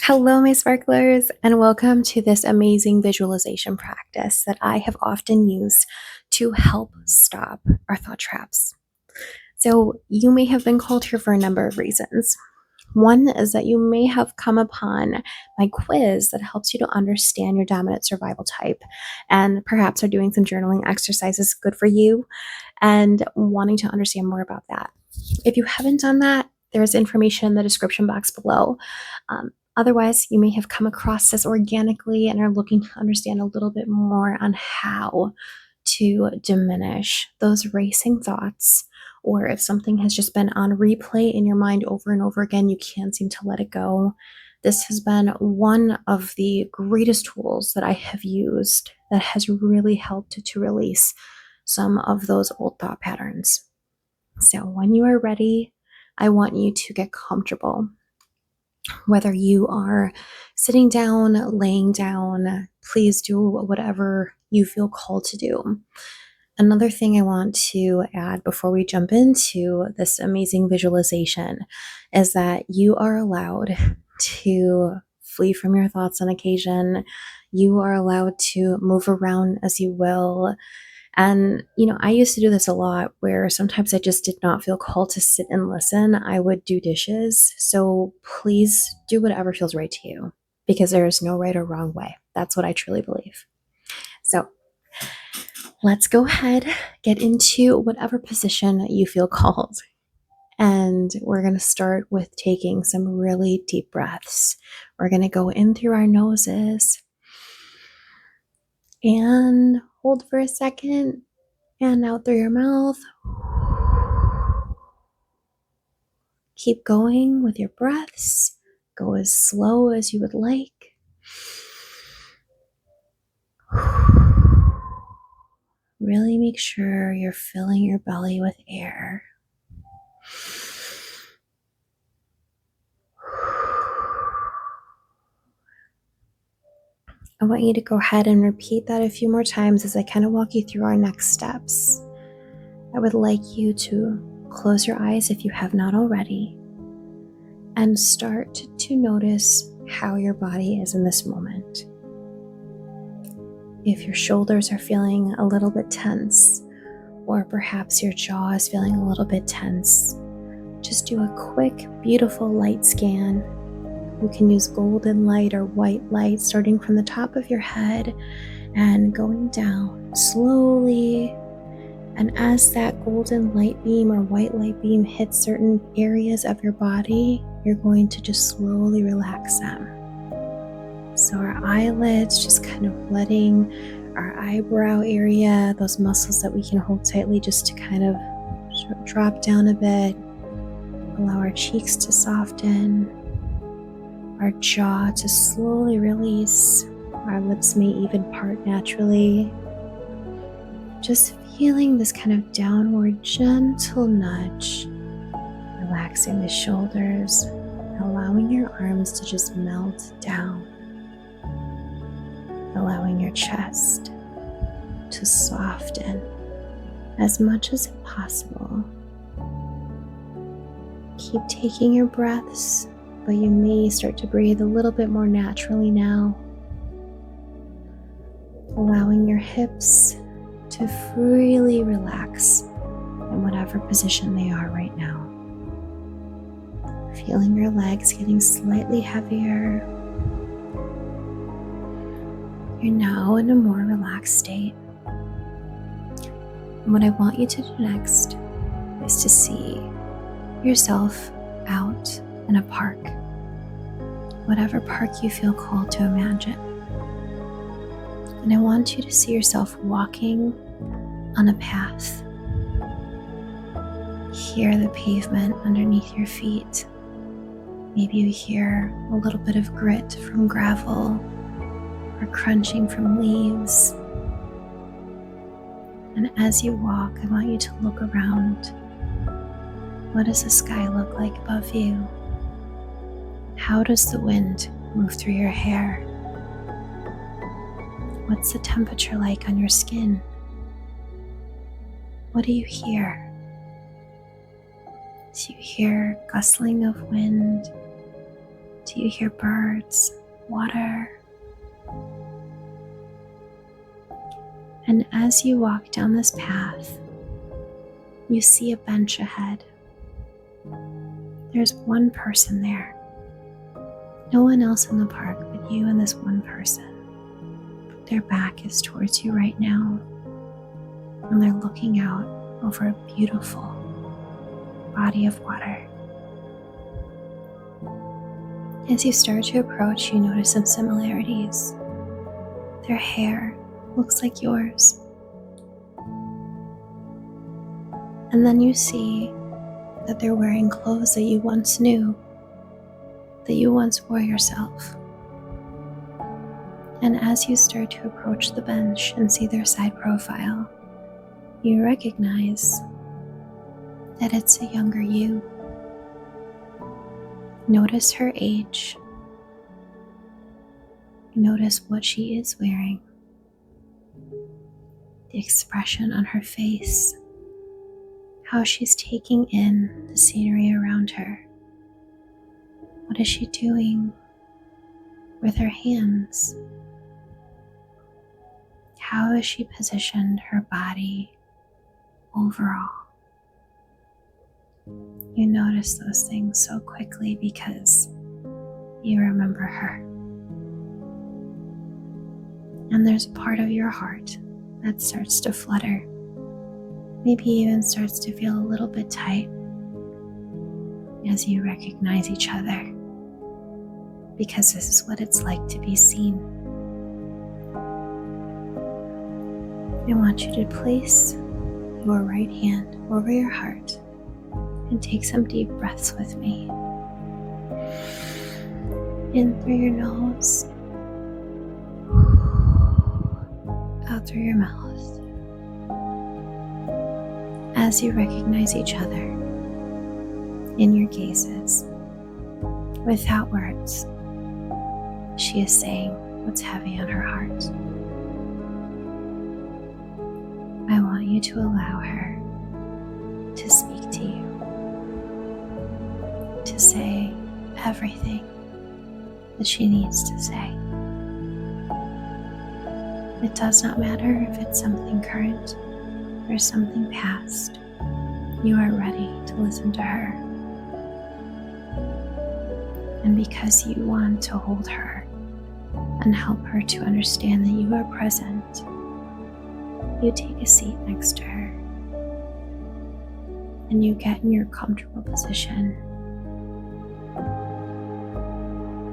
Hello, my sparklers, and welcome to this amazing visualization practice that I have often used to help stop our thought traps. So, you may have been called here for a number of reasons. One is that you may have come upon my quiz that helps you to understand your dominant survival type, and perhaps are doing some journaling exercises good for you and wanting to understand more about that. If you haven't done that, there's information in the description box below. Otherwise, you may have come across this organically and are looking to understand a little bit more on how to diminish those racing thoughts, or if something has just been on replay in your mind over and over again, you can't seem to let it go. This has been one of the greatest tools that I have used that has really helped to release some of those old thought patterns. So, when you are ready, I want you to get comfortable. Whether you are sitting down, laying down, please do whatever you feel called to do. Another thing I want to add before we jump into this amazing visualization is that you are allowed to flee from your thoughts on occasion. You are allowed to move around as you will. And, I used to do this a lot where sometimes I just did not feel called to sit and listen. I would do dishes. So please do whatever feels right to you because there is no right or wrong way. That's what I truly believe. So let's go ahead, get into whatever position you feel called. And we're going to start with taking some really deep breaths. We're going to go in through our noses and hold for a second and out through your mouth. Keep going with your breaths. Go as slow as you would like. Really make sure you're filling your belly with air. I want you to go ahead and repeat that a few more times as I kind of walk you through our next steps. I would like you to close your eyes if you have not already and start to notice how your body is in this moment. If your shoulders are feeling a little bit tense, or perhaps your jaw is feeling a little bit tense, just do a quick, beautiful light scan. You can use golden light or white light starting from the top of your head and going down slowly. And as that golden light beam or white light beam hits certain areas of your body, you're going to just slowly relax them. So our eyelids, just kind of letting our eyebrow area, those muscles that we can hold tightly, just to kind of drop down a bit. Allow our cheeks to soften, our jaw to slowly release. Our lips may even part naturally. Just feeling this kind of downward gentle nudge, relaxing the shoulders, allowing your arms to just melt down, allowing your chest to soften as much as possible. Keep taking your breaths, but you may start to breathe a little bit more naturally now, allowing your hips to freely relax in whatever position they are right now. Feeling your legs getting slightly heavier. You're now in a more relaxed state. And what I want you to do next is to see yourself out in a park, whatever park you feel called to imagine. And I want you to see yourself walking on a path. Hear the pavement underneath your feet. Maybe you hear a little bit of grit from gravel or crunching from leaves. And as you walk, I want you to look around. What does the sky look like above you? How does the wind move through your hair? What's the temperature like on your skin? What do you hear? Do you hear gustling of wind? Do you hear birds, water? And as you walk down this path, you see a bench ahead. There's one person there. No one else in the park but you and this one person. Their back is towards you right now, and they're looking out over a beautiful body of water. As you start to approach, you notice some similarities. Their hair looks like yours. And then you see that they're wearing clothes that you once knew, that you once wore yourself. And as you start to approach the bench and see their side profile, you recognize that it's a younger you. Notice her age. Notice what she is wearing. The expression on her face. How she's taking in the scenery around her. What is she doing with her hands? How has she positioned her body overall? You notice those things so quickly because you remember her. And there's a part of your heart that starts to flutter, maybe even starts to feel a little bit tight as you recognize each other, because this is what it's like to be seen. I want you to place your right hand over your heart and take some deep breaths with me. In through your nose, out through your mouth. As you recognize each other in your gazes, without words, she is saying what's heavy on her heart. I want you to allow her to speak to you, to say everything that she needs to say. It does not matter if it's something current or something past. You are ready to listen to her. And because you want to hold her and help her to understand that you are present, you take a seat next to her and you get in your comfortable position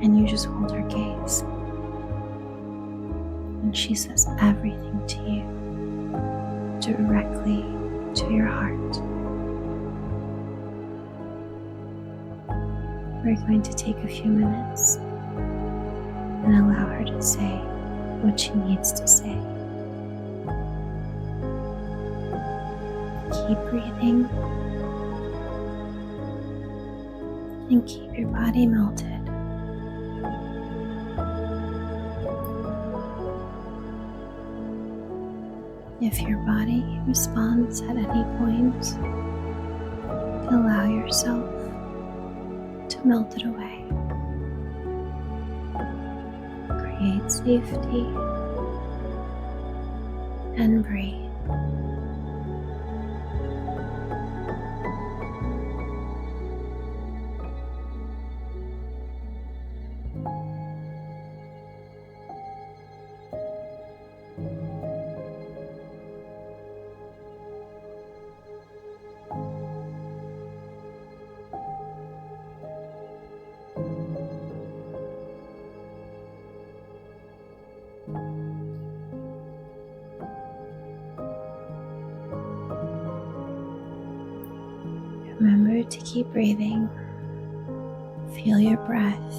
and you just hold her gaze. And she says everything to you, directly to your heart. We're going to take a few minutes and allow her to say what she needs to say. Keep breathing and keep your body melted. If your body responds at any point, allow yourself to melt it away. Create safety and breathe. Remember to keep breathing. Feel your breath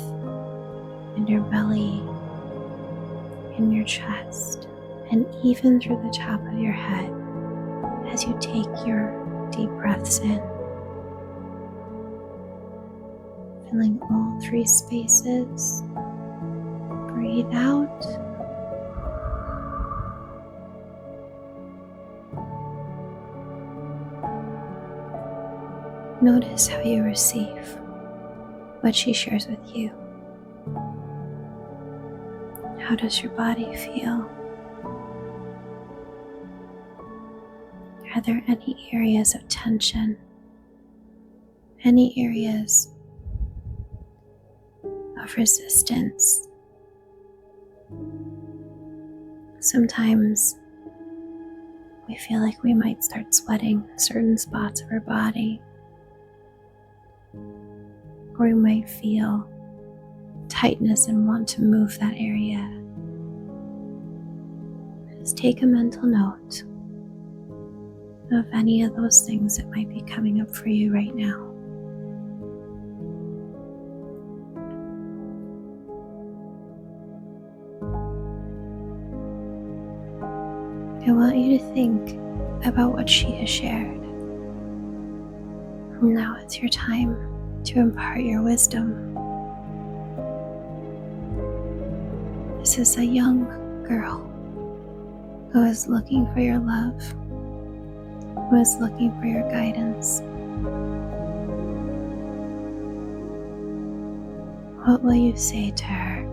in your belly, in your chest, and even through the top of your head as you take your deep breaths in. Filling all three spaces. Breathe out. Notice how you receive what she shares with you. How does your body feel? Are there any areas of tension? Any areas of resistance? Sometimes we feel like we might start sweating in certain spots of our body, or we might feel tightness and want to move that area. Just take a mental note of any of those things that might be coming up for you right now. I want you to think about what she has shared. Now it's your time to impart your wisdom. This is a young girl who is looking for your love, who is looking for your guidance. What will you say to her?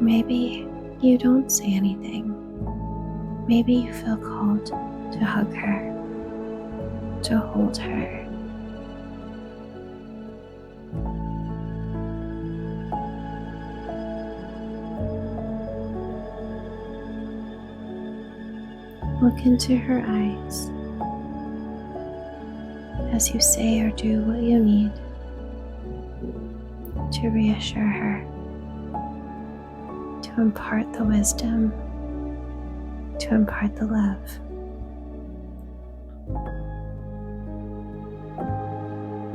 Maybe you don't say anything. Maybe you feel called to hug her, to hold her. Look into her eyes as you say or do what you need to reassure her, to impart the wisdom, to impart the love.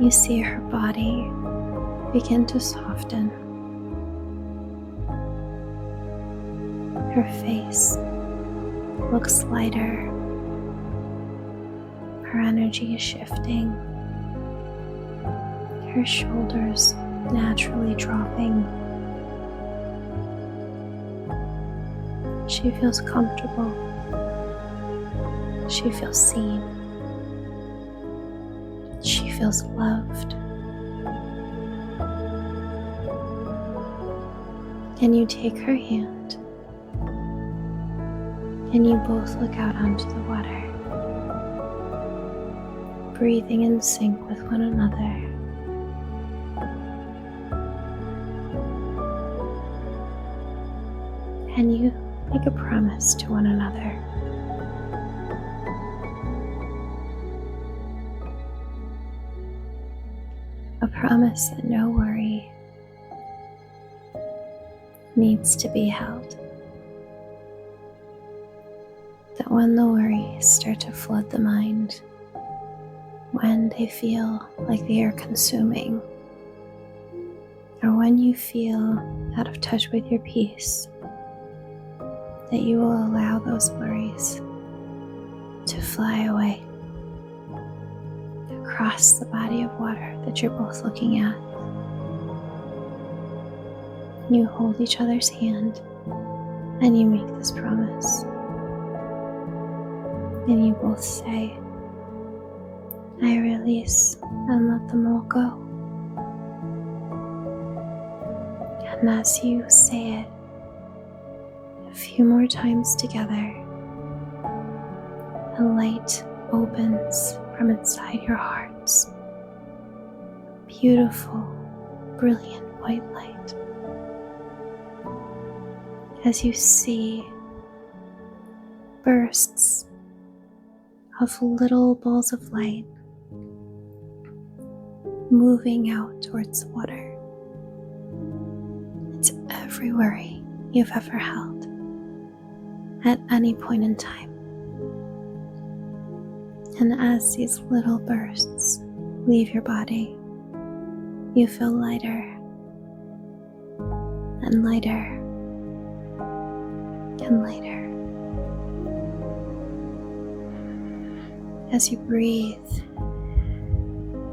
You see her body begin to soften. Her face looks lighter. Her energy is shifting. Her shoulders naturally dropping. She feels comfortable. She feels seen. She feels loved. And you take her hand and you both look out onto the water, breathing in sync with one another. And you make a promise to one another. A promise that no worry needs to be held. That when the worries start to flood the mind, when they feel like they are consuming, or when you feel out of touch with your peace, that you will allow those worries to fly away across the body of water that you're both looking at. You hold each other's hand and you make this promise. And you both say, I release and let them all go. And as you say it a few more times together, a light opens from inside your hearts. Beautiful, brilliant white light. As you see bursts of little balls of light moving out towards the water. It's every worry you've ever held at any point in time. And as these little bursts leave your body, you feel lighter and lighter and lighter. As you breathe,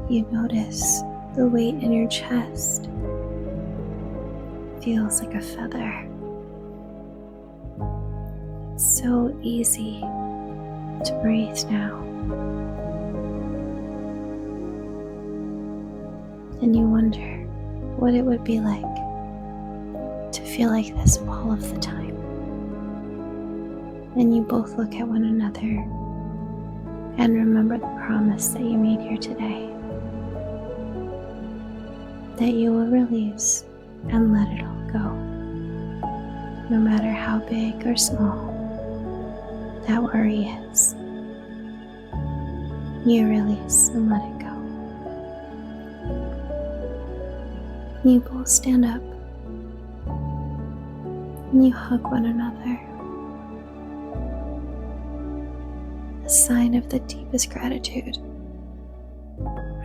you notice the weight in your chest feels like a feather. It's so easy to breathe now. And you wonder, what it would be like to feel like this all of the time. And you both look at one another and remember the promise that you made here today, that you will release and let it all go, no matter how big or small that worry is. You release and let it go. You both stand up and you hug one another, a sign of the deepest gratitude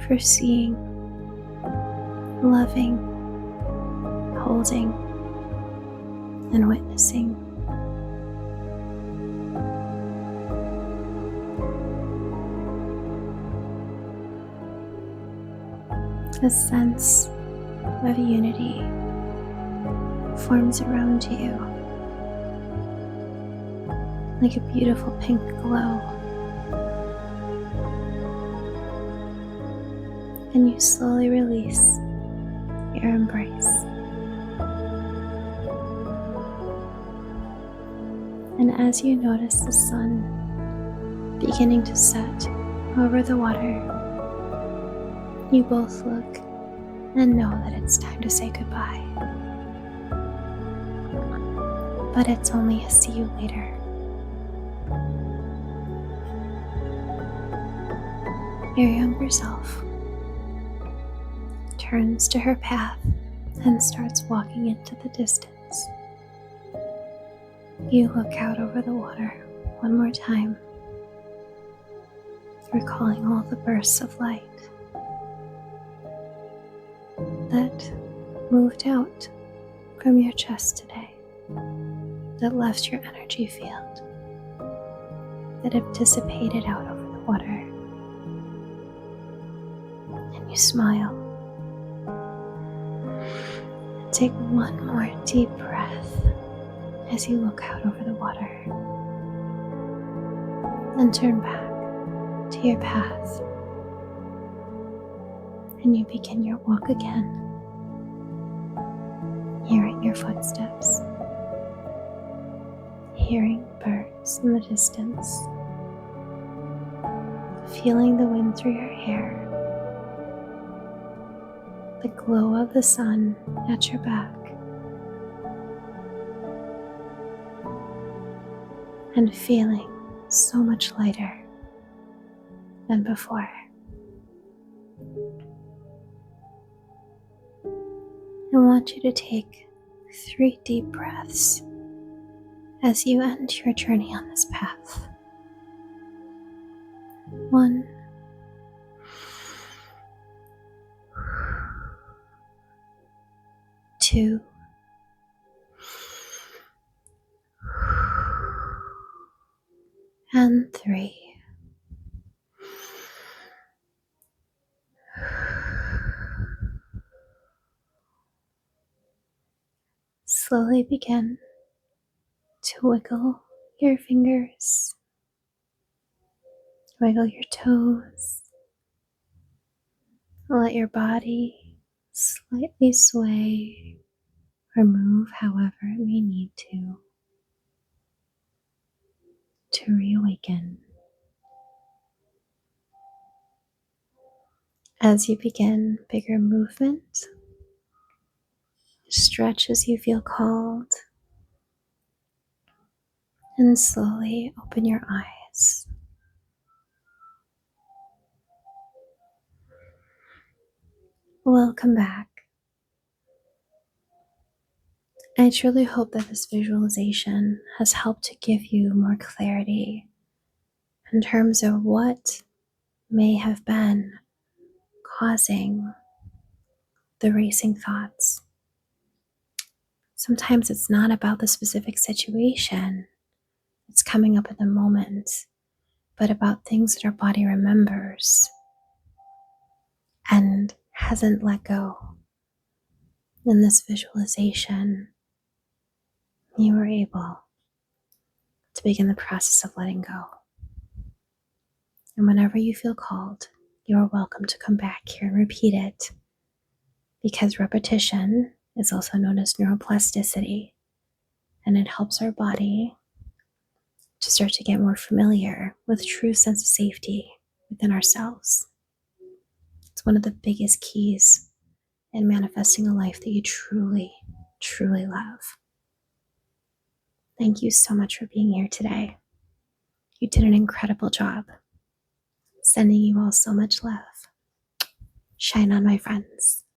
for seeing, loving, holding, and witnessing. A sense of unity forms around you, like a beautiful pink glow. And you slowly release your embrace. And as you notice the sun beginning to set over the water, you both look and know that it's time to say goodbye. But it's only a see you later. Your younger self turns to her path and starts walking into the distance. You look out over the water one more time, recalling all the bursts of light that moved out from your chest today, that left your energy field, that have dissipated out over the water. And you smile. Take one more deep breath as you look out over the water and turn back to your path. And you begin your walk again, hearing your footsteps, hearing birds in the distance, feeling the wind through your hair, the glow of the sun at your back, and feeling so much lighter than before. I want you to take 3 deep breaths as you end your journey on this path. 1, 2, and 3. Slowly begin to wiggle your fingers, wiggle your toes, let your body slightly sway or move however it may need to reawaken. As you begin bigger movement, stretch as you feel called, and slowly open your eyes. Welcome back. I truly hope that this visualization has helped to give you more clarity in terms of what may have been causing the racing thoughts. Sometimes it's not about the specific situation that's coming up in the moment, but about things that our body remembers and hasn't let go. In this visualization, you were able to begin the process of letting go. And whenever you feel called, you are welcome to come back here and repeat it because repetition is also known as neuroplasticity, and it helps our body to start to get more familiar with a true sense of safety within ourselves. It's one of the biggest keys in manifesting a life that you truly, truly love. Thank you so much for being here today. You did an incredible job. Sending you all so much love. Shine on, my friends.